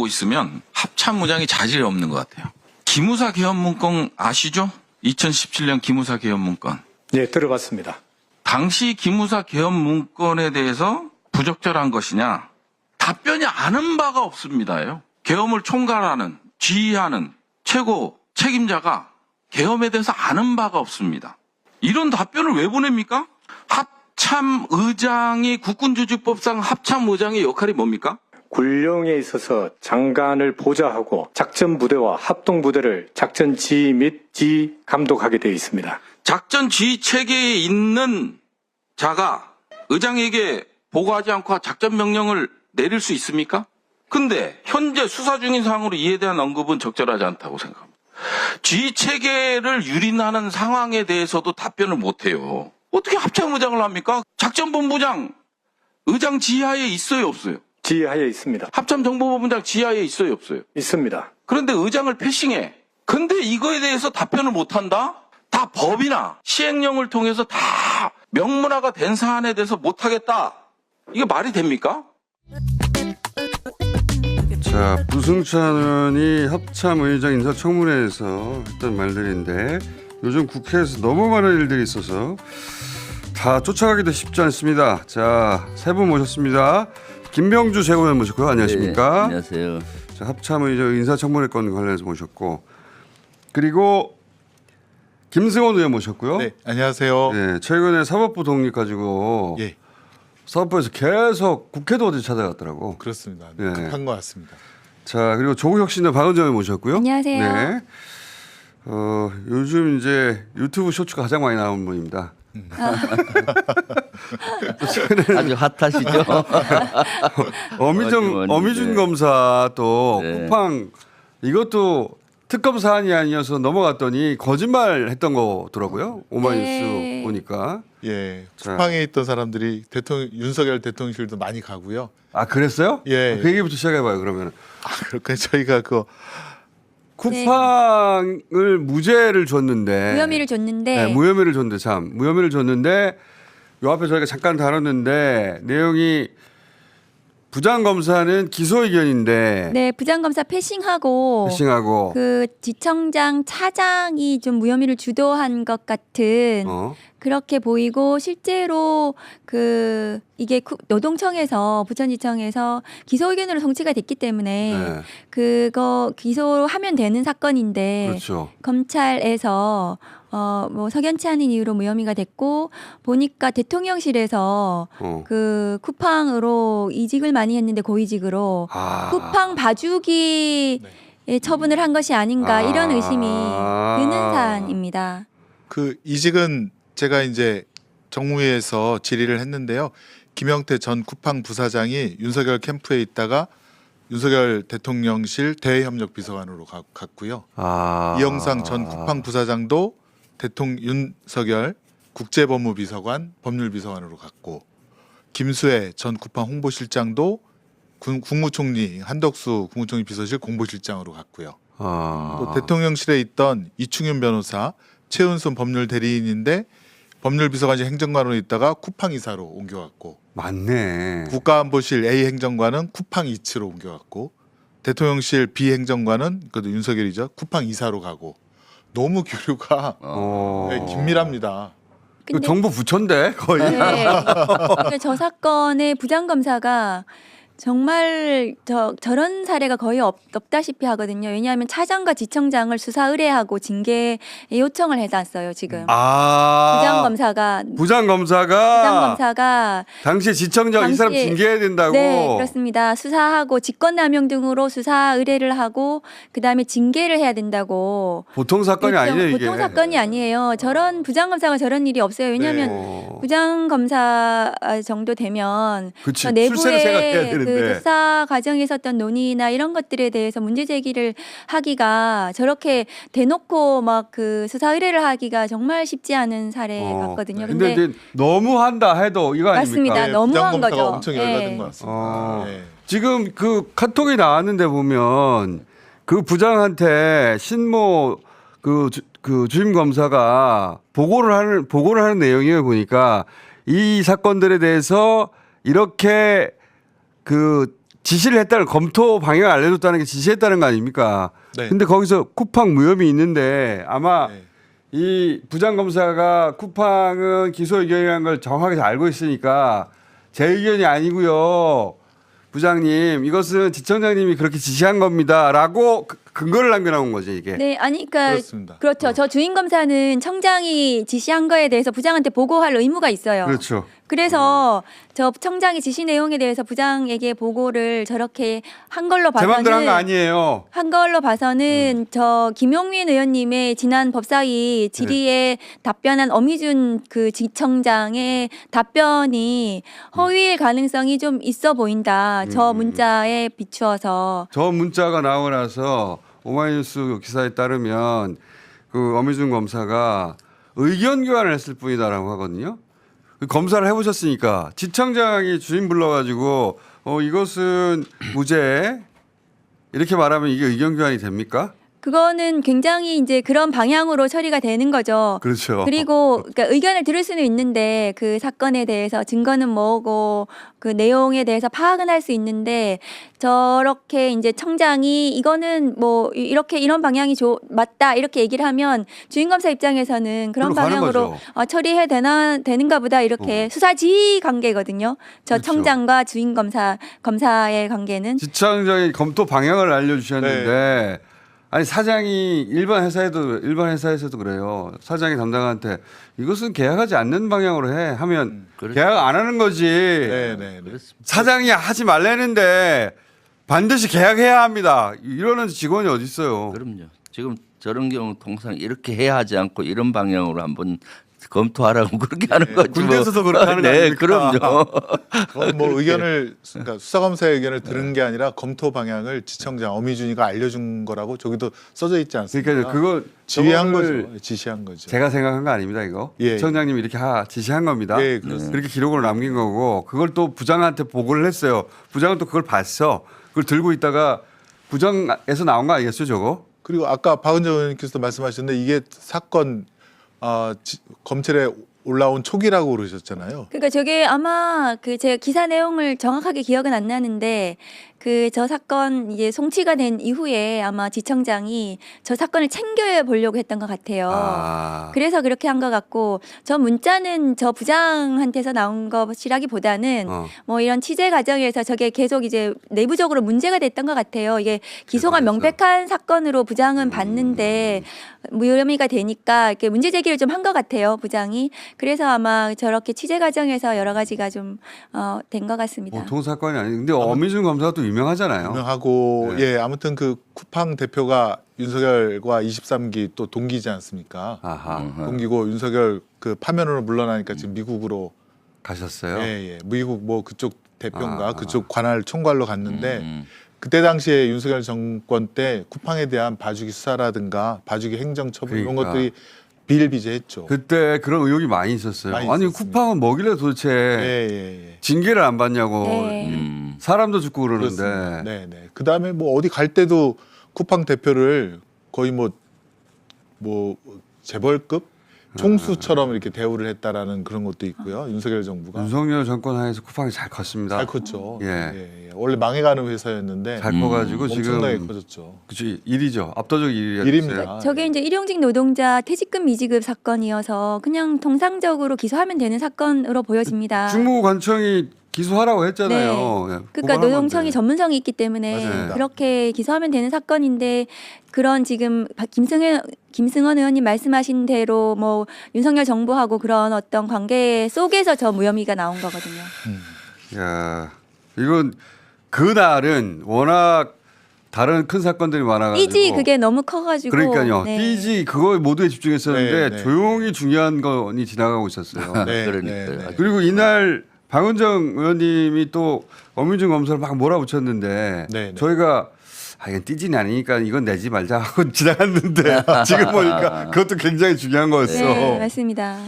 보고 있으면 합참의장이 자질이 없는 것 같아요. 기무사 개헌 문건 아시죠? 2017년 기무사 개헌 문건. 네, 들어봤습니다. 당시 기무사 개헌 문건에 대해서 부적절한 것이냐? 답변이 아는 바가 없습니다요. 계엄을 총괄하는, 지휘하는 최고 책임자가 계엄에 대해서 아는 바가 없습니다. 이런 답변을 왜 보냅니까? 합참의장이 국군조직법상 합참의장의 역할이 뭡니까? 군령에 있어서 장관을 보좌하고 작전부대와 합동부대를 작전 지휘 및 지휘 감독하게 되어 있습니다. 작전 지휘 체계에 있는 자가 의장에게 보고하지 않고 작전 명령을 내릴 수 있습니까? 근데 현재 수사 중인 사항으로 이에 대한 언급은 적절하지 않다고 생각합니다. 지휘 체계를 유린하는 상황에 대해서도 답변을 못해요. 어떻게 합참의장을 합니까? 작전본부장, 의장 지하에 있어요, 없어요? 지휘하에 있습니다. 합참정보본부장 지하에 있어요, 없어요? 있습니다. 그런데 의장을 패싱해. 근데 이거에 대해서 답변을 못한다? 다 법이나 시행령을 통해서 다 명문화가 된 사안에 대해서 못하겠다. 이게 말이 됩니까? 자, 부승찬 의원이 합참의장 인사청문회에서 했던 말들인데 요즘 국회에서 너무 많은 일들이 있어서 다 쫓아가기도 쉽지 않습니다. 자, 세 분 모셨습니다. 김병주 최고위원 모셨고요. 안녕하십니까? 네, 안녕하세요. 자, 합참의장 인사청문회 건 관련해서 모셨고, 그리고 김승원 의원 모셨고요. 네, 안녕하세요. 네, 최근에 사법부 독립 가지고 예, 사법부에서 계속 국회도 어디 찾아갔더라고. 그렇습니다. 네. 급한 것 같습니다. 자, 그리고 조국혁신당 박은정 의원 모셨고요. 안녕하세요. 네. 요즘 이제 유튜브 쇼츠가 가장 많이 나오는 분입니다. 아주 핫하시죠? 어미준 네. 검사 또 네. 쿠팡 이것도 특검 사안이 아니어서 넘어갔더니 거짓말 했던 거더라고요. 오마이뉴스 네. 보니까. 예, 자. 쿠팡에 있던 사람들이 윤석열 대통령실도 많이 가고요. 아, 그랬어요? 예. 그 얘기부터 시작해봐요, 그러면. 그렇게 저희가 쿠팡을 무죄를 줬는데. 무혐의를 줬는데 네, 무혐의를 줬는데 무혐의를 줬는데 요 앞에 저희가 잠깐 다뤘는데 내용이 부장검사는 기소 의견인데 네, 부장검사 패싱하고 패싱하고 그 지청장 차장이 좀 무혐의를 주도한 것 같은 그렇게 보이고 실제로 그 이게 노동청에서 부천지청에서 기소 의견으로 송치가 됐기 때문에 네. 그거 기소하면 되는 사건인데 그렇죠. 검찰에서 뭐 석연치 않은 이유로 무혐의가 됐고 보니까 대통령실에서 그 쿠팡으로 이직을 많이 했는데 고이직으로 쿠팡 봐주기 처분을 한 것이 아닌가 이런 의심이 드는 사안입니다. 그 이직은 제가 이제 정무위에서 질의를 했는데요. 김영태 전 쿠팡 부사장이 윤석열 캠프에 있다가 윤석열 대통령실 대외협력 비서관으로 갔고요. 이영상 전 쿠팡 부사장도 윤석열 국제법무비서관 법률비서관으로 갔고, 김수혜 전 쿠팡 홍보실장도 국무총리 한덕수 국무총리 비서실 공보실장으로 갔고요. 또 대통령실에 있던 이충윤 변호사, 최은순 법률 대리인인데 법률비서관실 행정관으로 있다가 쿠팡 이사로 옮겨갔고, 맞네. 국가안보실 A 행정관은 쿠팡 이츠로 옮겨갔고, 대통령실 B 행정관은 그래도 윤석열이죠 쿠팡 이사로 가고, 너무 교류가 네, 긴밀합니다. 그 정부 부처인데 거의. 네. 그러니까 저 사건의 부장검사가 정말 저런 사례가 거의 없다시피 하거든요. 왜냐하면 차장과 지청장을 수사 의뢰하고 징계 요청을 해놨어요 지금. 부장검사가 당시 지청장 이 사람 징계해야 된다고. 네, 그렇습니다. 수사하고 직권남용 등으로 수사 의뢰를 하고 그다음에 징계를 해야 된다고. 보통 사건이 아니에요 이게. 보통 사건이 아니에요. 저런 부장검사가 저런 일이 없어요. 왜냐하면 부장검사 정도 되면 그치, 내부에 출세를 생각해야 되는데. 그 수사 과정에 있었던 논의나 이런 것들에 대해서 문제 제기를 하기가 저렇게 대놓고 막 그 수사 의뢰를 하기가 정말 쉽지 않은 사례 같거든요. 근데 이제 너무한다 해도 이거 아닙니까? 맞습니다. 너무한 거죠. 부장검사가 엄청 열받은 네. 것 같습니다. 네. 지금 그 카톡이 나왔는데 보면 그 부장한테 신모 그 주임 검사가 보고를 하는 내용이에요. 보니까 이 사건들에 대해서 이렇게 그 지시를 했다는 검토 방향을 알려줬다는 게 지시했다는 거 아닙니까? 네. 근데 거기서 쿠팡 무혐의 있는데 아마 네. 이 부장검사가 쿠팡은 기소 의견이라는 걸 정확하게 잘 알고 있으니까 제 의견이 아니고요. 부장님 이것은 지청장님이 그렇게 지시한 겁니다라고 근거를 남겨놓은 거지 이게. 네, 아니, 그러니까 그렇습니다. 그렇죠. 저 주임 검사는 청장이 지시한 거에 대해서 부장한테 보고할 의무가 있어요. 그렇죠. 그래서 저 청장이 지시 내용에 대해서 부장에게 보고를 저렇게 한 걸로 제 맘대로 한 거 봐서는 아니에요. 한 걸로 봐서는 저 김용민 의원님의 지난 법사위 질의에 답변한 엄희준 그 지청장의 답변이 허위일 가능성이 좀 있어 보인다. 저 문자에 비추어서. 저 문자가 나오고 나서 오마이뉴스 기사에 따르면 그 엄희준 검사가 의견 교환을 했을 뿐이다라고 하거든요. 그 검사를 해보셨으니까 지청장이 주임 불러가지고 이것은 무죄 이렇게 말하면 이게 의견 교환이 됩니까? 그거는 굉장히 이제 그런 방향으로 처리가 되는 거죠. 그렇죠. 그리고 그러니까 의견을 들을 수는 있는데 그 사건에 대해서 증거는 뭐고 그 내용에 대해서 파악은 할 수 있는데 저렇게 이제 청장이 이거는 뭐 이렇게 이런 방향이 맞다 이렇게 얘기를 하면 주임검사 입장에서는 그런 그걸로 가는 방향으로 거죠. 처리해 되는가 보다 이렇게 수사지휘 관계거든요. 저 그렇죠. 청장과 검사의 관계는 지청장이 검토 방향을 알려주셨는데 아니 사장이 일반 회사에서도 그래요. 사장이 담당한테 이것은 계약하지 않는 방향으로 해 하면 그렇죠. 계약 안 하는 거지. 네, 네, 네. 그렇습니다. 사장이 하지 말라는데 반드시 계약해야 합니다. 이러는 직원이 어디 있어요? 그럼요. 지금 저런 경우 통상 이렇게 해야 하지 않고 이런 방향으로 한번 검토하라고 그렇게 하는 거죠. 군대에서도 그렇게 하는 거 네, 아닙니까? 그럼요. 뭐 의견을 그러니까 수사검사의 의견을 들은 게 아니라 검토 방향을 지청장 엄희준이가 알려준 거라고 저기도 써져 있지 않습니까? 그러니까 그거 지휘한 저거를 거죠. 지시한 거죠. 제가 생각한 거 아닙니다. 이거 예. 지청장님이 이렇게 지시한 겁니다. 예, 그렇습니다. 그렇게 기록을 남긴 거고 그걸 또 부장한테 보고를 했어요. 부장은 또 그걸 봤어. 그걸 들고 있다가 부장에서 나온 거 아니겠어요, 저거? 그리고 아까 박은정 의원님께서도 말씀하셨는데 이게 사건 검찰에 올라온 초기라고 그러셨잖아요. 그러니까 저게 아마 그 제가 기사 내용을 정확하게 기억은 안 나는데 그 저 사건 이제 송치가 된 이후에 아마 지청장이 저 사건을 챙겨 보려고 했던 것 같아요. 아. 그래서 그렇게 한 것 같고 저 문자는 저 부장한테서 나온 것이라기보다는 뭐 이런 취재 과정에서 저게 계속 이제 내부적으로 문제가 됐던 것 같아요. 이게 기소가 그래서. 명백한 사건으로 부장은 봤는데 무혐의가 되니까 이렇게 문제 제기를 좀 한 것 같아요, 부장이. 그래서 아마 저렇게 취재 과정에서 여러 가지가 좀 된 것 같습니다. 보통 사건이 아니. 근데 엄희준 검사가 또 유명하잖아요. 유명하고 네. 예 아무튼 그 쿠팡 대표가 윤석열과 23기 또 동기지 않습니까? 아하. 동기고 윤석열 그 파면으로 물러나니까 지금 미국으로 가셨어요? 예 미국 뭐 그쪽 대표인가 아. 그쪽 관할 총괄로 갔는데 음. 그때 당시에 윤석열 정권 때 쿠팡에 대한 봐주기 수사라든가 봐주기 행정처분 이런 그러니까. 것들이 비일비재했죠. 그때 그런 의혹이 많이 있었어요. 많이 아니 있었습니다. 쿠팡은 뭐길래 도대체 예. 징계를 안 받냐고. 네. 사람도 죽고 그렇습니다. 그러는데. 네. 그다음에 뭐 어디 갈 때도 쿠팡 대표를 거의 뭐 재벌급 총수처럼 이렇게 대우를 했다라는 그런 것도 있고요. 윤석열 정부가 윤석열 정권 하에서 쿠팡이 잘 컸습니다. 잘 컸죠. 예. 원래 망해가는 회사였는데 잘 커가지고 엄청나게 지금 커졌죠. 그치 1위죠. 압도적 1위가 일입니다. 됐어요. 저게 이제 일용직 노동자 퇴직금 미지급 사건이어서 그냥 통상적으로 기소하면 되는 사건으로 보여집니다. 중무관청이 기소하라고 했잖아요. 예, 그러니까 고발한 노동청이 건데. 전문성이 있기 때문에 맞습니다. 그렇게 기소하면 되는 사건인데 그런 지금 김승원 의원님 말씀하신 대로 뭐 윤석열 정부하고 그런 어떤 관계 속에서 저 무혐의가 나온 거거든요. 야, 이건 그날은 워낙 다른 큰 사건들이 많아가지고. 삐지 그게 너무 커가지고. 그러니까요. 네. 삐지 그거에 모두에 집중했었는데 네. 조용히 중요한 건이 지나가고 있었어요. 네, 그러니까요. 네. 그리고 이날 박은정 의원님이 또 엄희준 검사를 막 몰아붙였는데 네. 저희가 이건 띠진이 아니니까 이건 내지 말자 하고 지나갔는데 지금 보니까 그것도 굉장히 중요한 거였어. 네, 맞습니다.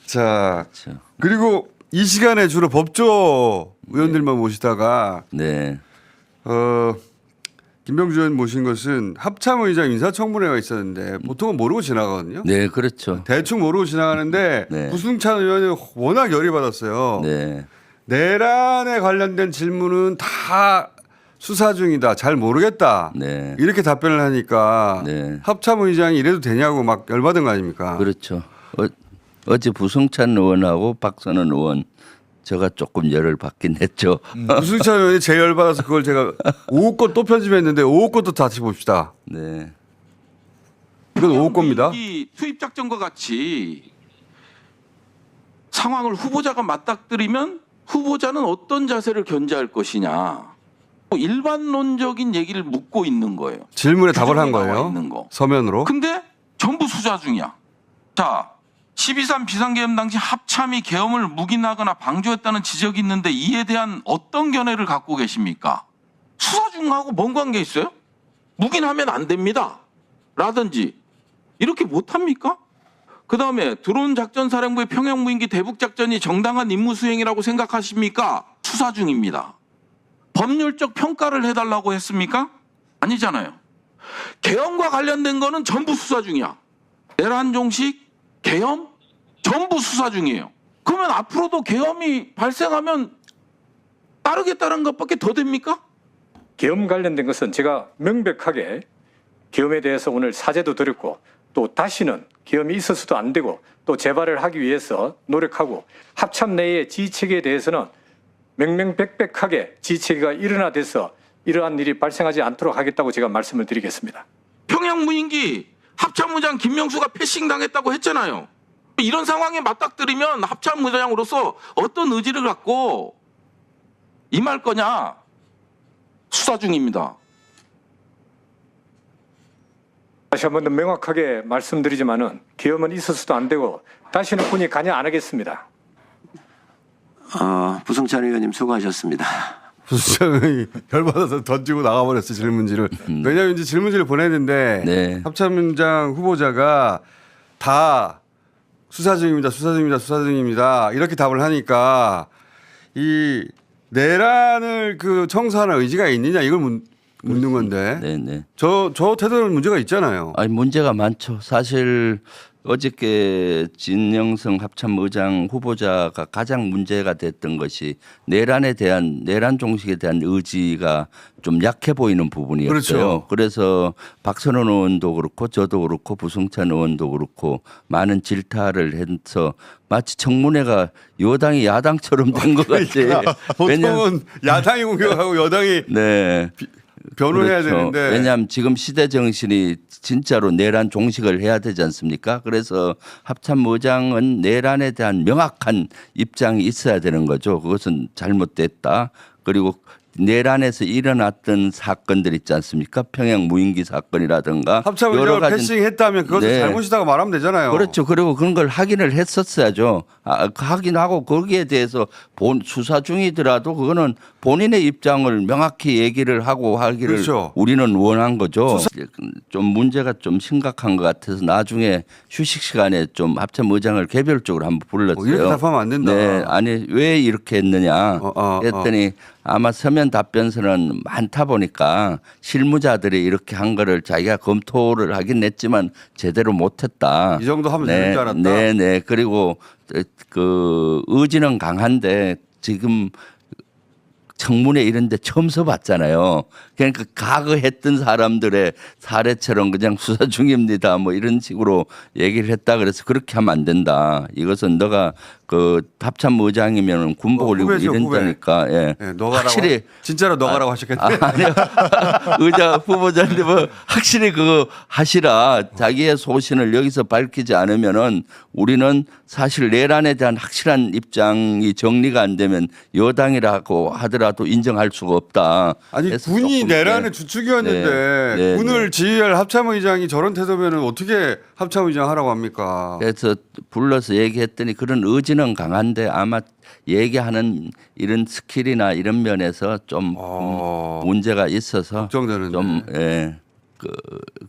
자, 그렇죠. 그리고 이 시간에 주로 법조 의원들만 모시다가 네. 김병주 의원 모신 것은 합참의장 인사청문회가 있었는데 보통은 모르고 지나가거든요. 네, 그렇죠. 대충 모르고 지나가는데 네. 구승찬 의원이 워낙 열이 받았어요. 네. 내란에 관련된 질문은 다 수사 중이다. 잘 모르겠다. 네. 이렇게 답변을 하니까 네. 합참의장이 이래도 되냐고 막 열받은 거 아닙니까? 그렇죠. 어제 부승찬 의원하고 박선원 의원 제가 조금 열을 받긴 했죠. 유승찬 의원이 제일 열받아서 그걸 제가 5호 건 또 편집했는데 5호 것도 다시 봅시다. 네. 이건 5호 겁니다. 이 투입 작전과 같이 상황을 후보자가 맞닥뜨리면 후보자는 어떤 자세를 견제할 것이냐. 일반론적인 얘기를 묻고 있는 거예요. 질문에 답을 한 규정에 나와 거예요. 있는 거. 서면으로. 근데 전부 수사 중이야. 자, 12.3 비상계엄 당시 합참이 계엄을 묵인하거나 방조했다는 지적이 있는데 이에 대한 어떤 견해를 갖고 계십니까? 수사 중하고 뭔 관계 있어요? 묵인하면 안 됩니다. 라든지 이렇게 못합니까? 그 다음에 드론 작전사령부의 평양 무인기 대북 작전이 정당한 임무 수행이라고 생각하십니까? 수사 중입니다. 법률적 평가를 해달라고 했습니까? 아니잖아요. 계엄과 관련된 거는 전부 수사 중이야. 내란 종식, 계엄 전부 수사 중이에요. 그러면 앞으로도 계엄이 발생하면 따르겠다는 것밖에 더 됩니까? 계엄 관련된 것은 제가 명백하게 계엄에 대해서 오늘 사죄도 드렸고 또 다시는 계엄이 있어서도 안 되고 또 재발을 하기 위해서 노력하고 합참 내의 지휘체계에 대해서는 명명백백하게 지휘체계가 일어나돼서 이러한 일이 발생하지 않도록 하겠다고 제가 말씀을 드리겠습니다. 평양 무인기 합참의장 김명수가 패싱 당했다고 했잖아요. 이런 상황에 맞닥뜨리면 합참의장으로서 어떤 의지를 갖고 임할 거냐? 수사 중입니다. 다시 한 번 더 명확하게 말씀드리지만은 계엄은 있어서도 안 되고 다시는 군이 관여 안 하겠습니다. 부승찬 의원님 수고하셨습니다. 부수장 의원이 열받아서 던지고 나가버렸어요. 질문지를. 왜냐하면 이제 질문지를 보냈는데 네. 합참의장 후보자가 다 수사 중입니다. 수사 중입니다. 수사 중입니다. 이렇게 답을 하니까 이 내란을 그 청사하는 의지가 있느냐 이걸 묻는 건데 네네. 저 태도는 문제가 있잖아요. 아니 문제가 많죠. 사실 어저께 진영성 합참의장 후보자가 가장 문제가 됐던 것이 내란 종식에 대한 의지가 좀 약해 보이는 부분이었어요. 그렇죠. 그래서 박선원 의원도 그렇고 저도 그렇고 부승찬 의원도 그렇고 많은 질타를 해서 마치 청문회가 여당이 야당처럼 된 것 같아요. 보통은 야당이 공격하고 여당이 네. 변호해야 그렇죠. 되는데 왜냐하면 지금 시대 정신이 진짜로 내란 종식을 해야 되지 않습니까? 그래서 합참의장은 내란에 대한 명확한 입장이 있어야 되는 거죠. 그것은 잘못됐다. 그리고 내란에서 일어났던 사건들 있지 않습니까? 평양 무인기 사건이라든가 합참의장을 패싱했다면 그것을 네. 잘못이다고 말하면 되잖아요. 그렇죠. 그리고 그런 걸 확인을 했었어야죠. 확인하고 거기에 대해서 수사 중이더라도 그거는 본인의 입장을 명확히 얘기를 하고 하기를 그렇죠. 우리는 원한 거죠. 좀 문제가 좀 심각한 것 같아서 나중에 휴식 시간에 좀 합참의장을 개별적으로 한번 불렀어요. 이렇게 답하면 안 된다. 네, 아니 왜 이렇게 했느냐 했더니 아마 서면 답변서는 많다 보니까 실무자들이 이렇게 한 거를 자기가 검토를 하긴 했지만 제대로 못했다. 이 정도 하면 되는 줄 알았다. 네. 그리고 그 의지는 강한데 지금 청문회 이런 데 처음 서봤잖아요. 그러니까 과거했던 사람들의 사례처럼 그냥 수사 중입니다. 뭐 이런 식으로 얘기를 했다. 그래서 그렇게 하면 안 된다. 이것은 너가 그 합참의장이면 군복을 입고 후배죠, 이런다니까. 예. 네, 너가라고 확실히 진짜로 너가라고 하셨겠네. 아니요. 의자 후보자인데 뭐 확실히 그거 하시라. 자기의 소신을 여기서 밝히지 않으면은 우리는 사실 내란에 대한 확실한 입장이 정리가 안 되면 여당이라고 하더라도 인정할 수가 없다. 아니 그래서 군이 조금, 내란의 네. 주축이었는데 네. 군을 지휘할 합참의장이 저런 태도면은 어떻게 합참의장 하라고 합니까? 그래서 불러서 얘기했더니 그런 의지는 강한데 아마 얘기하는 이런 스킬이나 이런 면에서 좀 문제가 있어서 걱정되는데. 좀 예.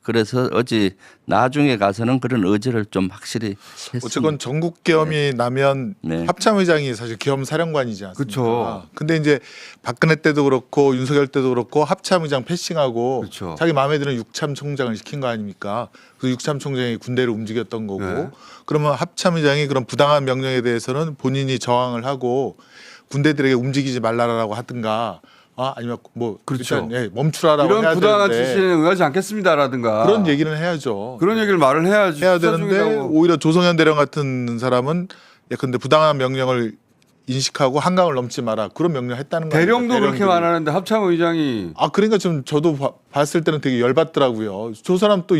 그래서 어제 나중에 가서는 그런 의지를 좀 확실히 했습니다. 어쨌건 전국 계엄이 나면 네. 합참의장이 사실 계엄 사령관이지 않습니까? 그쵸. 근데 이제 박근혜 때도 그렇고 윤석열 때도 그렇고 합참의장 패싱하고 그쵸. 자기 마음에 드는 육참 총장을 시킨 거 아닙니까? 그 육참 총장이 군대를 움직였던 거고 네. 그러면 합참의장이 그런 부당한 명령에 대해서는 본인이 저항을 하고 군대들에게 움직이지 말라라고 하든가 아니면 뭐 그렇죠. 일단 예, 멈추라라고 이런 해야 부당한 되는데 지시에 응하지 않겠습니다라든가 그런 얘기는 해야죠. 그런 얘기를 말을 해야지. 해야 수사 되는데 중이라고. 오히려 조성현 대령 같은 사람은 근데 부당한 명령을 인식하고 한강을 넘지 마라 그런 명령을 했다는 거예요. 대령도 그렇게 말하는데 합참 의장이 그러니까 좀 저도 봤을 때는 되게 열받더라고요. 저 사람 또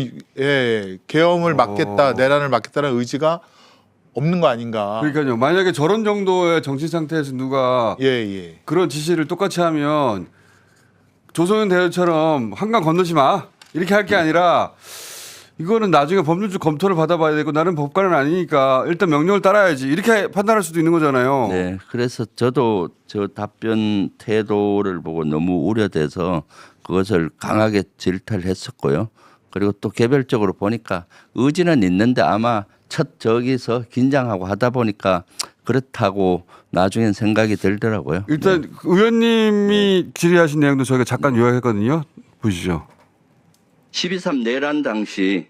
계엄을 막겠다, 내란을 막겠다는 의지가 없는 거 아닌가. 그러니까요. 만약에 저런 정도의 정신 상태에서 누가 예. 그런 지시를 똑같이 하면 조성현 대령처럼 한강 건너지 마 이렇게 할 게 아니라 이거는 나중에 법률적 검토를 받아봐야 되고 나는 법관은 아니니까 일단 명령을 따라야지 이렇게 판단할 수도 있는 거잖아요. 네, 그래서 저도 저 답변 태도를 보고 너무 우려돼서 그것을 강하게 질타를 했었고요. 그리고 또 개별적으로 보니까 의지는 있는데 아마 첫 저기서 긴장하고 하다 보니까 그렇다고 나중엔 생각이 들더라고요. 일단 의원님이 질의하신 내용도 저희가 잠깐 요약했거든요. 보시죠. 12.3 내란 당시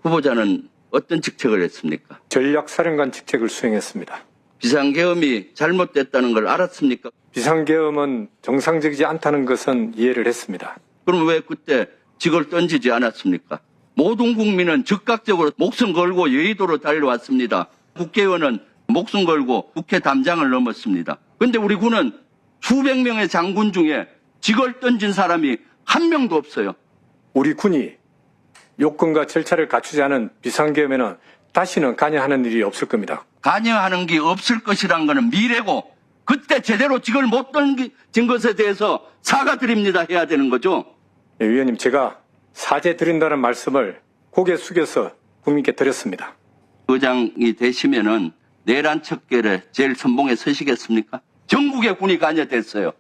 후보자는 어떤 직책을 했습니까? 전략사령관 직책을 수행했습니다. 비상계엄이 잘못됐다는 걸 알았습니까? 비상계엄은 정상적이지 않다는 것은 이해를 했습니다. 그럼 왜 그때 직을 던지지 않았습니까? 모든 국민은 즉각적으로 목숨 걸고 여의도로 달려왔습니다. 국회의원은 목숨 걸고 국회 담장을 넘었습니다. 그런데 우리 군은 수백 명의 장군 중에 직을 던진 사람이 한 명도 없어요. 우리 군이 요건과 절차를 갖추지 않은 비상계엄에는 다시는 관여하는 일이 없을 겁니다. 관여하는 게 없을 것이란 거는 미래고 그때 제대로 직을 못 던진 것에 대해서 사과드립니다 해야 되는 거죠. 네, 위원님, 제가 사죄 드린다는 말씀을 고개 숙여서 국민께 드렸습니다. 의장이 되시면은 내란 척결에 제일 선봉에 서시겠습니까? 전국의 군이 관여됐어요.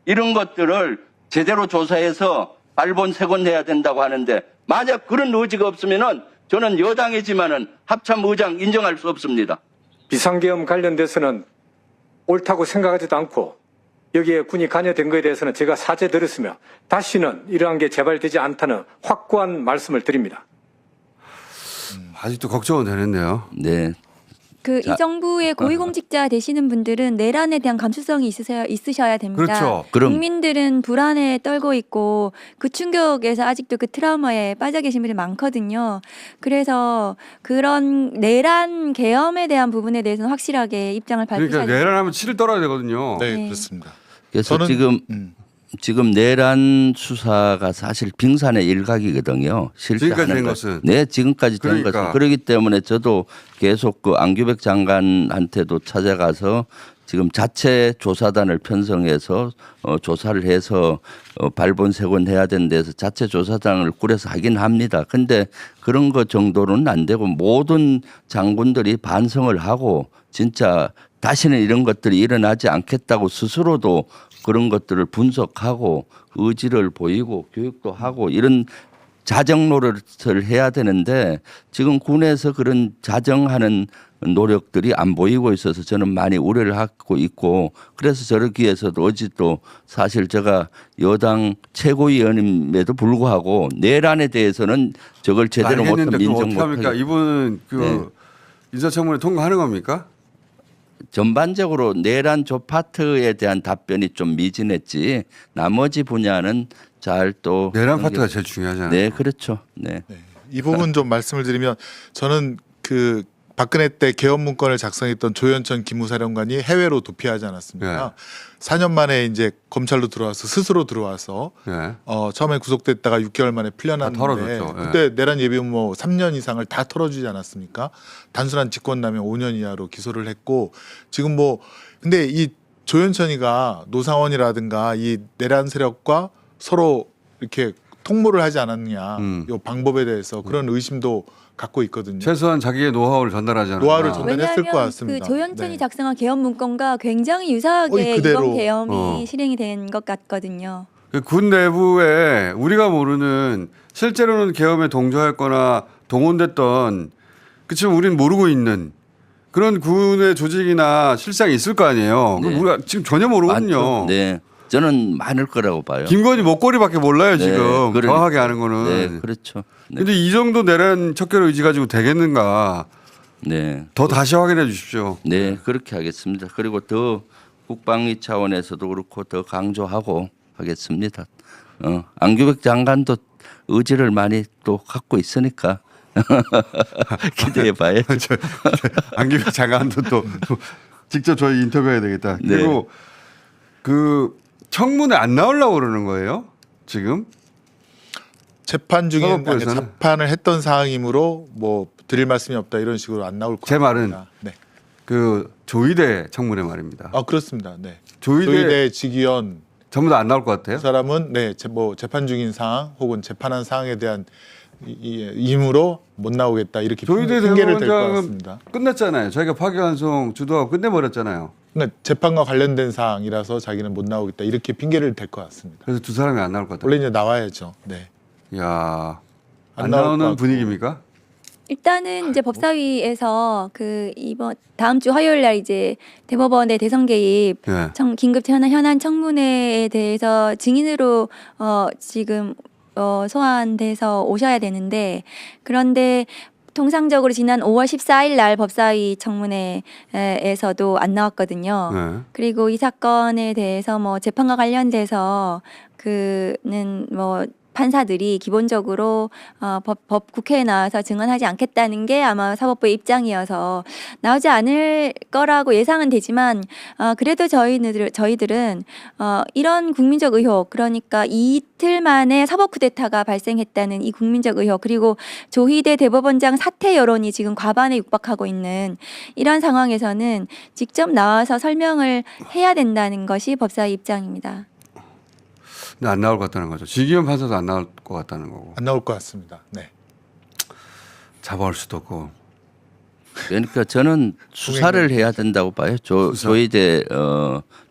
이런 것들을 제대로 조사해서 발본색원해야 된다고 하는데 만약 그런 의지가 없으면은 저는 여당이지만은 합참 의장 인정할 수 없습니다. 비상계엄 관련돼서는 옳다고 생각하지도 않고 여기에 군이 관여된 것에 대해서는 제가 사죄 드렸으며 다시는 이러한 게 재발되지 않다는 확고한 말씀을 드립니다. 아직도 걱정은 되는데요. 네. 이 정부의 고위공직자 되시는 분들은 내란에 대한 감수성이 있으셔야 됩니다. 그렇죠. 그럼 국민들은 불안에 떨고 있고 그 충격에서 아직도 그 트라우마에 빠져 계신 분들이 많거든요. 그래서 그런 내란 계엄에 대한 부분에 대해서는 확실하게 입장을 그러니까 밝히셔야 내란하면 치를 떨어야 되거든요. 네, 네. 그렇습니다. 그래서 저는 지금 내란 수사가 사실 빙산의 일각이거든요. 실제 지금까지 하는 된 것. 것은. 네, 지금까지 된 그러니까. 것은. 그렇기 때문에 저도 계속 그 안규백 장관한테도 찾아가서 지금 자체 조사단을 편성해서 조사를 해서 발본색원해야 되는 데서 자체 조사단을 꾸려서 하긴 합니다. 근데 그런 것 정도는 안 되고 모든 장군들이 반성을 하고 진짜 다시는 이런 것들이 일어나지 않겠다고 스스로도 그런 것들을 분석하고 의지를 보이고 교육도 하고 이런 자정 노릇을 해야 되는데 지금 군에서 그런 자정하는 노력들이 안 보이고 있어서 저는 많이 우려를 하고 있고 그래서 저러기 위해서도 어제 또 사실 제가 여당 최고위원임에도 불구하고 내란에 대해서는 저걸 제대로 못하면 알겠는데 그럼 인정 어떻게 합니까? 못하겠다. 이분은 네. 인사청문회 통과하는 겁니까? 전반적으로 내란 조파트에 대한 답변이 좀 미진했지 나머지 분야는 잘 또 내란 파트가 제일 중요하잖아요. 네, 그렇죠. 네. 이 부분 좀 말씀을 드리면 저는 그 박근혜 때 계엄 문건을 작성했던 조현천 기무사령관이 해외로 도피하지 않았습니까? 4년 만에 이제 검찰로 들어와서 스스로 들어와서 네. 처음에 구속됐다가 6개월 만에 다 풀려났는데 털어줬죠. 그때 내란 예비군 뭐 3년 이상을 다 털어주지 않았습니까? 단순한 직권남용 5년 이하로 기소를 했고 지금 뭐 근데 이 조현천이가 노상원이라든가 이 내란 세력과 서로 이렇게 통모를 하지 않았느냐 이 방법에 대해서 그런 의심도 갖고 있거든요. 최소한 자기의 노하우를 전달하지 않았나. 노하우를 전달했을 것 왜냐하면 같습니다. 그 조현천이 네. 작성한 계엄 문건과 굉장히 유사하게 그대로. 이번 계엄이 어. 실행이 된 것 같거든요. 그 군 내부에 우리가 모르는 실제로는 계엄에 동조했거나 동원됐던 그치만 우리는 모르고 있는 그런 군의 조직이나 실상이 있을 거 아니에요. 그럼 네. 우리가 지금 전혀 모르거든요. 많죠. 네. 저는 많을 거라고 봐요. 김건희 목걸이밖에 몰라요 네, 지금 그러니까. 정확하게 아는 거는. 네, 그렇죠. 네. 근데 이 정도 내란 척결 의지 가지고 되겠는가? 네. 더 다시 확인해 주십시오. 네, 그렇게 하겠습니다. 그리고 더 국방위 차원에서도 그렇고 더 강조하고 하겠습니다. 안규백 장관도 의지를 많이 또 갖고 있으니까 기대해 봐야죠. 안기백 장관도 또 직접 저희 인터뷰해야 되겠다. 네. 그리고 그 청문회 안 나오려고 그러는 거예요? 지금? 재판 중인 사법부에서는? 재판을 했던 사항이므로 뭐 드릴 말씀이 없다 이런 식으로 안 나올 것 제 말은 같습니다. 네. 그 조희대 청문회 말입니다. 아 그렇습니다. 네. 조희대 조희대 직위원 전부 다 안 나올 것 같아요? 그 사람은 뭐 재판 중인 사항 혹은 재판한 사항에 대한 임으로 못 나오겠다 이렇게 조희대 핑계를 댈 것 대법원장은 같습니다. 끝났잖아요. 자기가 파기환송 주도하고 끝내버렸잖아요. 그러니까 재판과 관련된 사항이라서 자기는 못 나오겠다 이렇게 핑계를 댈 것 같습니다. 그래서 두 사람이 안 나올 것 같아요. 원래 이제 나와야죠. 네. 야, 안 안 나올 것 나오는 같고. 분위기입니까? 일단은 이제 법사위에서 다음 주 화요일 날 이제 대법원의 대선 개입 예. 긴급 현안 청문회에 대해서 증인으로 지금 소환돼서 오셔야 되는데, 그런데 통상적으로 지난 5월 14일 날 법사위 청문회에서도 안 나왔거든요. 네. 그리고 이 사건에 대해서 뭐 재판과 관련돼서 그는 뭐 판사들이 기본적으로 법 국회에 나와서 증언하지 않겠다는 게 아마 사법부의 입장이어서 나오지 않을 거라고 예상은 되지만, 그래도 저희들은 이런 국민적 의혹, 그러니까 이틀 만에 사법 쿠데타가 발생했다는 이 국민적 의혹, 그리고 조희대 대법원장 사퇴 여론이 지금 과반에 육박하고 있는 이런 상황에서는 직접 나와서 설명을 해야 된다는 것이 법사위 입장입니다. 근데 안 나올 것 같다는 거죠. 지기현 판사도 안 나올 것 같다는 거고. 안 나올 것 같습니다. 네. 잡아올 수도 없고. 그러니까 저는 수사를 해야 된다고 봐요. 수사. 조희대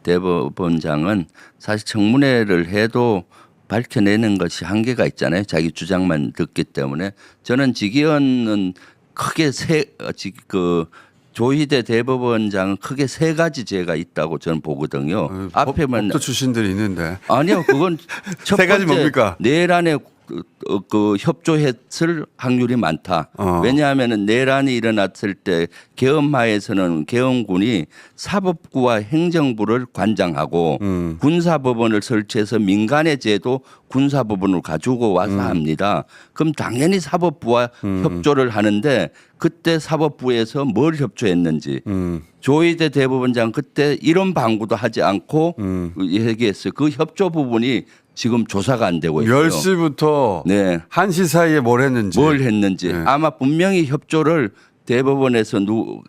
대법원장은 사실 청문회를 해도 밝혀내는 것이 한계가 있잖아요. 자기 주장만 듣기 때문에 저는 지기현은 크게 조희대 대법원장은 크게 세 가지 죄가 있다고 저는 보거든요. 앞에만 법조 출신들이 있는데. 아니요, 그건 첫 세 가지 번째 뭡니까? 내란에 협조했을 확률이 많다. 왜냐하면 내란이 일어났을 때 계엄하에서는 계엄군이 사법부와 행정부를 관장하고 군사법원을 설치해서 민간의 죄도 군사법원으로 가지고 와서 합니다. 그럼 당연히 사법부와 협조를 하는데 그때 사법부에서 뭘 협조했는지 조희대 대법원장 그때 이런 방구도 하지 않고 얘기했어요. 그 협조 부분이 지금 조사가 안 되고 있어요. 10시부터 네. 1시 사이에 뭘 했는지. 뭘 했는지 네. 아마 분명히 협조를 대법원에서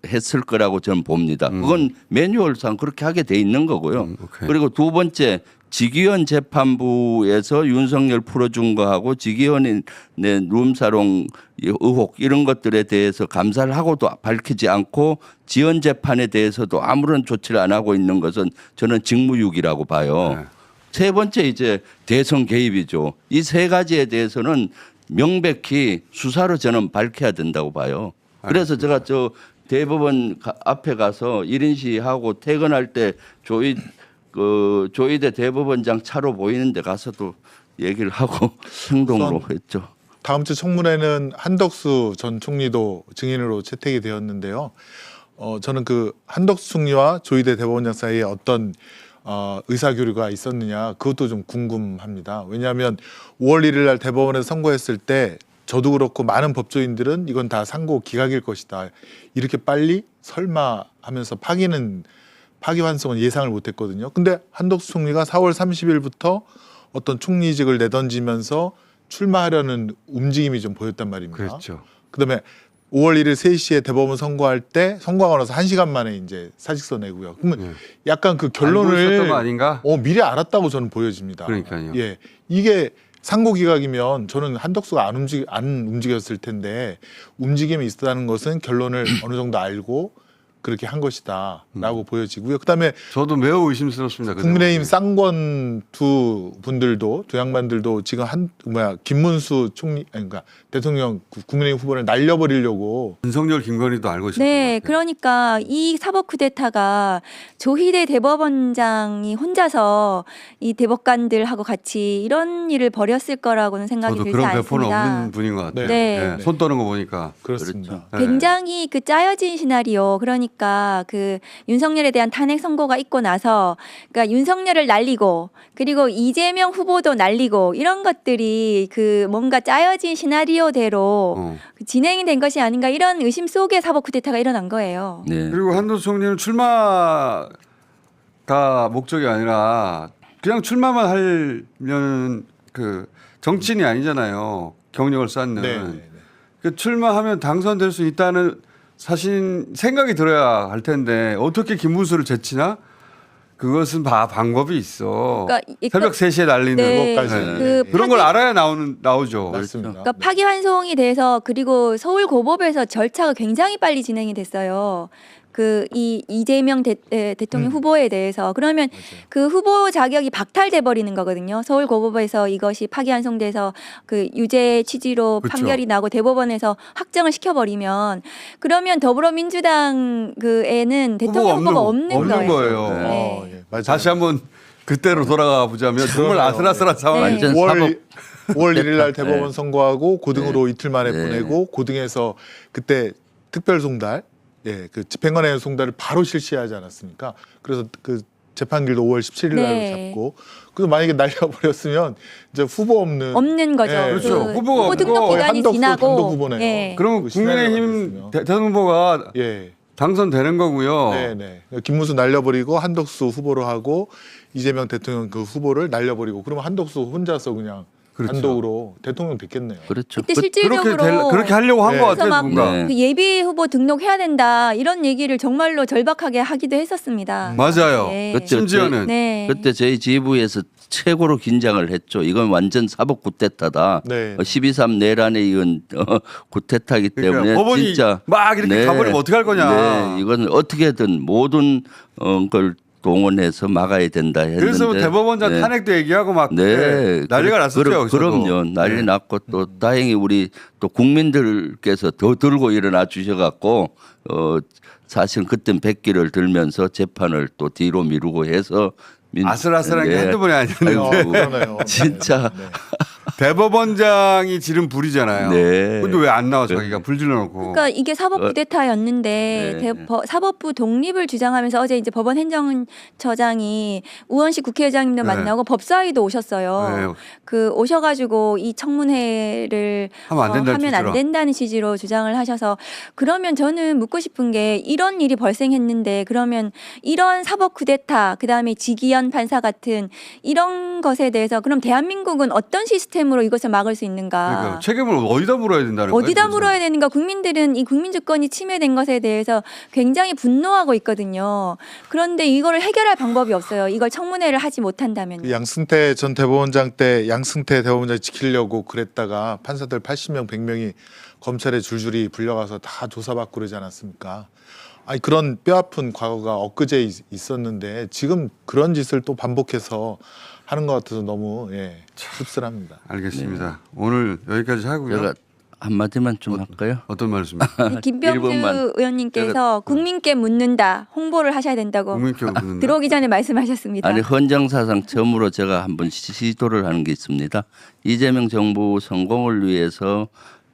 했을 거라고 저는 봅니다. 그건 매뉴얼상 그렇게 하게 돼 있는 거고요. 오케이. 그리고 두 번째 지기현 재판부에서 윤석열 풀어준 거하고 지기현의 룸사롱 의혹 이런 것들에 대해서 감사를 하고도 밝히지 않고 지연 재판에 대해서도 아무런 조치를 안 하고 있는 것은 저는 직무유기라고 봐요. 네. 세 번째 이제 대선 개입이죠. 이 세 가지에 대해서는 명백히 수사로 저는 밝혀야 된다고 봐요. 그래서 제가 저 대법원 앞에 가서 1인 시위하고 퇴근할 때 조희대 대법원장 차로 보이는 데 가서도 얘기를 하고 행동으로 했죠. 다음 주 청문회는 한덕수 전 총리도 증인으로 채택이 되었는데요. 저는 그 한덕수 총리와 조희대 대법원장 사이에 어떤 의사교류가 있었느냐 그것도 좀 궁금합니다. 왜냐하면 5월 1일 날 대법원에서 선고했을 때 저도 그렇고 많은 법조인들은 이건 다 상고 기각일 것이다. 이렇게 빨리 설마 하면서 파기환송은 예상을 못했거든요. 근데 한덕수 총리가 4월 30일부터 어떤 총리직을 내던지면서 출마하려는 움직임이 좀 보였단 말입니다. 그렇죠. 그다음에 5월 1일 3시에 대법원 선고할 때 선고하고 나서 1시간 만에 이제 사직서 내고요. 그러면 약간 그 알고 있었던 거 결론을 아닌가? 미리 알았다고 저는 보여집니다. 그러니까요. 예. 이게 상고 기각이면 저는 한덕수가 안 움직였을 텐데 움직임이 있었다는 것은 결론을 어느 정도 알고 그렇게 한 것이다라고 보여지고요. 그다음에 저도 매우 의심스럽습니다. 그 국민의힘 대목이. 쌍권 두 양반들도 지금 김문수 총리 그러니까 대통령 국민의힘 후보를 날려버리려고 윤석열 김건희도 알고 있었던 네, 것 같아요. 그러니까 이 사법 쿠데타가 조희대 대법원장이 혼자서 이 대법관들하고 같이 이런 일을 벌였을 거라고는 생각이 저도 들지 그런 배포는 않습니다. 없는 분인 것 같아요. 네. 네. 손 떠는 거 보니까. 그렇습니다. 네. 굉장히 그 짜여진 시나리오, 그러니까 보니까 그 윤석열에 대한 탄핵 선고가 있고 나서 그러니까 윤석열을 날리고 그리고 이재명 후보도 날리고 이런 것들이 그 뭔가 짜여진 시나리오대로 진행이 된 것이 아닌가 이런 의심 속에 사법 쿠데타가 일어난 거예요. 네. 그리고 한덕수 총리는 출마가 목적이 아니라 그냥 출마만 하려는 그 정치인이 아니잖아요. 경력을 쌓는. 네, 네, 네. 그 출마하면 당선될 수 있다는 사실 생각이 들어야 할 텐데 어떻게 김문수를 제치나? 그것은 방법이 있어. 그러니까 새벽 3시에 날리는 네. 그것까지. 그 그런 걸 알아야 나오죠. 맞습니다. 그러니까 파기환송이 돼서 그리고 서울고법에서 절차가 굉장히 빨리 진행이 됐어요. 그 이재명 대통령 후보에 대해서 그러면 그 후보 자격이 박탈돼 버리는 거거든요. 서울고법에서 이것이 파기환송돼서 그 유죄 취지로 그쵸. 판결이 나고 대법원에서 확정을 시켜버리면 그러면 더불어민주당 그에는 대통령 후보가 없는 거예요. 거예요. 네. 예, 맞아요. 다시 한번 그때로 돌아가 보자면 정말 그러네요. 아슬아슬한 상황이 완전 5월 1일 날 됐다. 대법원 네. 선고하고 고등으로 이틀 만에 네. 보내고 고등에서 그때 특별 송달, 그 집행관의 송달을 바로 실시하지 않았습니까? 그래서 그 재판길도 5월 17일 날 네. 잡고 그래서 만약에 날려버렸으면 이제 후보 없는 거죠. 예, 그렇죠. 후보가 후보 등록 없고 기간이 한덕수 지나고 단독 후보네요. 예. 그러면 그 시나리오가 국민의힘 됐으면. 대선 후보가 예. 당선되는 거고요. 네네. 김문수 날려버리고 한덕수 후보로 하고 이재명 대통령 그 후보를 날려버리고 그러면 한덕수 혼자서 그냥 그렇죠. 단독으로 대통령 됐겠네요. 그렇죠. 그때 실질적으로 그렇게 하려고 한 네. 것 그래서 같아요, 막 누군가. 네. 그 예비 후보 등록해야 된다 이런 얘기를 정말로 절박하게 하기도 했었습니다. 맞아요. 네. 그렇죠. 심지어는 네. 그때 저희 지부에서 최고로 긴장을 했죠. 이건 완전 사법 구테타다. 네. 12.3 내란에 이건 구테타이기 그러니까 때문에 법원이 진짜 막 이렇게 가버리면 어떡할 거냐. 네, 이건 어떻게든 모든 걸 동원해서 막아야 된다 했는데. 그래서 대법원장 네. 탄핵도 얘기하고 막 네, 난리가 났었죠. 여기서도. 그럼요. 난리 네. 났고 또 다행히 우리 또 국민들께서 더 들고 일어나 주셔갖고 사실 그땐 백기를 들면서 재판을 또 뒤로 미루고 해서 아슬아슬한 게 네. 한두 번이 아니었는데 아이고, 그러네요. 진짜 네. 대법원장이 지른 불이잖아요. 네. 근데 왜 안 나와 자기가 불 질러놓고. 그러니까 이게 사법 쿠데타였는데 네. 사법부 독립을 주장하면서 어제 이제 법원 행정처장이 우원식 국회의장님도 네. 만나고 법사위도 오셨어요. 네. 그 오셔가지고 이 청문회를 하면 안 된다는 하면 안 취지로. 된다는 취지로 주장을 하셔서 그러면 저는 묻고 싶은 게 이런 일이 발생했는데 그러면 이런 사법 쿠데타 그다음에 지기현 판사 같은 이런 것에 대해서 그럼 대한민국은 어떤 시스템으로 이것을 막을 수 있는가? 그러니까 책임을 어디다 물어야 된다는 거예요? 어디다 그래서. 물어야 되는가? 국민들은 이 국민주권이 침해된 것에 대해서 굉장히 분노하고 있거든요. 그런데 이거를 해결할 방법이 없어요. 이걸 청문회를 하지 못한다면. 그 양승태 전 대법원장 때 양승태 대법원장 지키려고 그랬다가 판사들 80명 100명이 검찰에 줄줄이 불려가서 다 조사받고 그러지 않았습니까? 아니 그런 뼈아픈 과거가 엊그제 있었는데 지금 그런 짓을 또 반복해서 하는 것 같아서 너무 씁쓸합니다. 알겠습니다. 오늘 여기까지 하고요. 제가 한마디만 좀 할까요? 어떤 말씀이요? 김병주 일본만. 의원님께서 국민께 묻는다 홍보를 하셔야 된다고 국민께 묻는다. 들어오기 전에 말씀하셨습니다. 아니 헌정사상 처음으로 제가 한번 시도를 하는 게 있습니다. 이재명 정부 성공을 위해서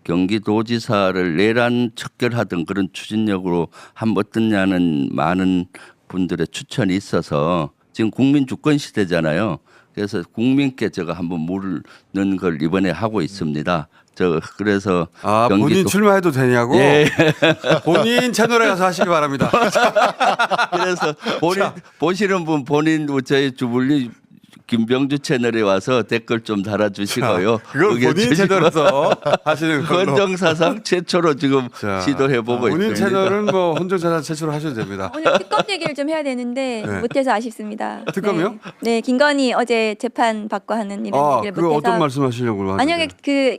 경기도지사를 내란 척결하던 그런 추진력으로 한번 어떠냐는 많은 분들의 추천이 있어서 지금 국민 주권 시대잖아요. 그래서 국민께 제가 한번 물는 걸 이번에 하고 있습니다. 그래서 본인 출마해도 되냐고? 예. 본인 채널에 가서 하시기 바랍니다. 그래서 보시는 분 본인 저희 주불리 김병주 채널에 와서 댓글 좀 달아주시고요. 그걸 본인 주시고 채널에서 하시는 걸로. 헌정사상 최초로 지금 자, 시도해보고 본인 있습니다. 채널은 뭐 헌정사상 최초로 하셔도 됩니다. 오늘 특검 얘기를 좀 해야 되는데 네. 못해서 아쉽습니다. 특검이요? 네. 네, 김건희 어제 재판 받고 하는 이런 얘기를 그거 못해서. 어떤 말씀하시려고 하는데? 만약에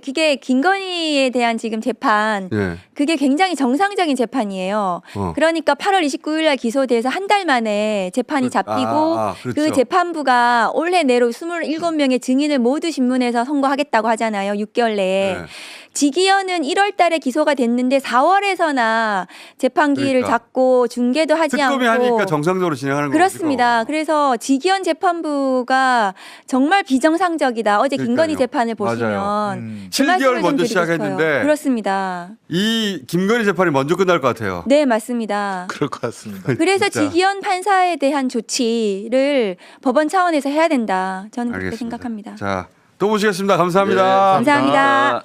그게 김건희에 대한 지금 재판 예. 그게 굉장히 정상적인 재판이에요. 그러니까 8월 29일 날 기소돼서 한 달 만에 재판이 잡히고 그렇죠. 그 재판부가 올해 내로 27명의 증인을 모두 신문해서 선고하겠다고 하잖아요. 6개월 내에. 네. 지기현은 1월 달에 기소가 됐는데 4월에서나 재판기를 그러니까. 잡고 중계도 하지 특검이 않고 하니까 정상적으로 진행하는 거죠. 그렇습니다. 그래서 지기현 재판부가 정말 비정상적이다. 어제 그러니까요. 김건희 재판을 맞아요. 보시면 그 7개월 말씀을 좀 먼저 드리고 시작했는데 싶어요. 그렇습니다. 이 김건희 재판이 먼저 끝날 것 같아요. 네, 맞습니다. 그럴 것 같습니다. 그래서 진짜. 지기현 판사에 대한 조치를 법원 차원에서 해야 된다. 저는 그렇게 알겠습니다. 생각합니다. 자, 또 모시겠습니다. 감사합니다. 네, 감사합니다.